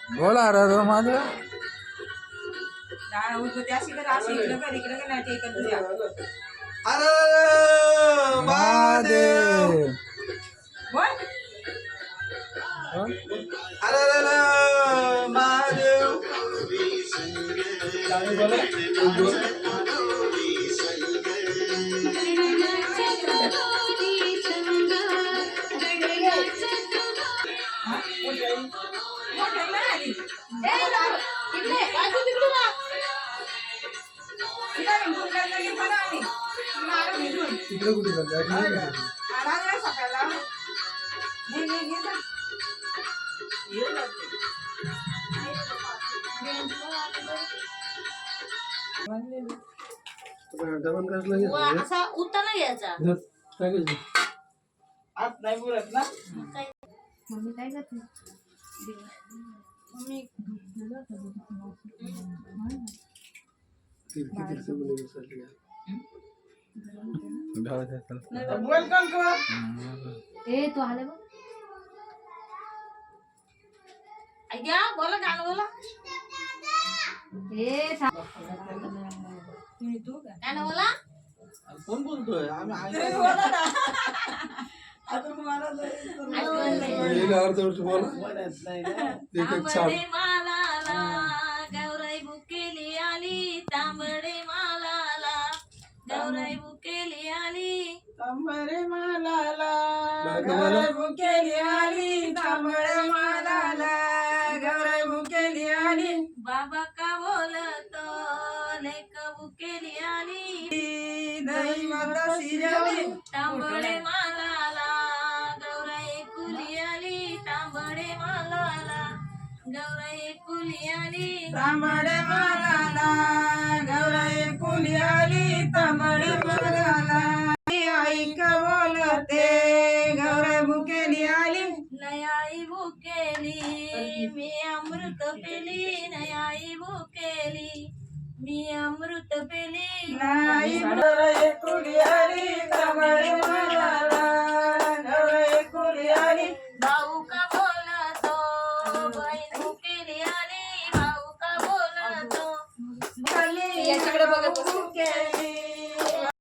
बोला रे माझं महादेव असा उताना घ्यायचा आत नाही बोलत ना मम्मी काय करते मम्मी वेलकम कर ए तू आले बघ ऐका बोला गाणं बोला ए गाणं बोला कोण बोलतोय आम्ही अजून मला तांबडे मालाला गौराई बुकेली आली तांबडे मालाला गौराई बुकेली आली तांबडे मालाला गौराई बुकेली आली तांबडे मालाला गौराई बुकेली आली बाबा का बोलतो लेक बुकेली आली दही माता शिरली तांबडे मालाला गौराई कुली आली तांबडे मालाला गौराई कुली आली तांबडे मालाला गौराई कुली आली तांबडे मालाला आई का बोलते गौराई बुकेली आली नयाई भुकेली मी अमृत पेली नयाई भुकेली मी अमृत पेली नाही गौराई कुली आली तांबडे मालाला गौराई कुली आली भाऊ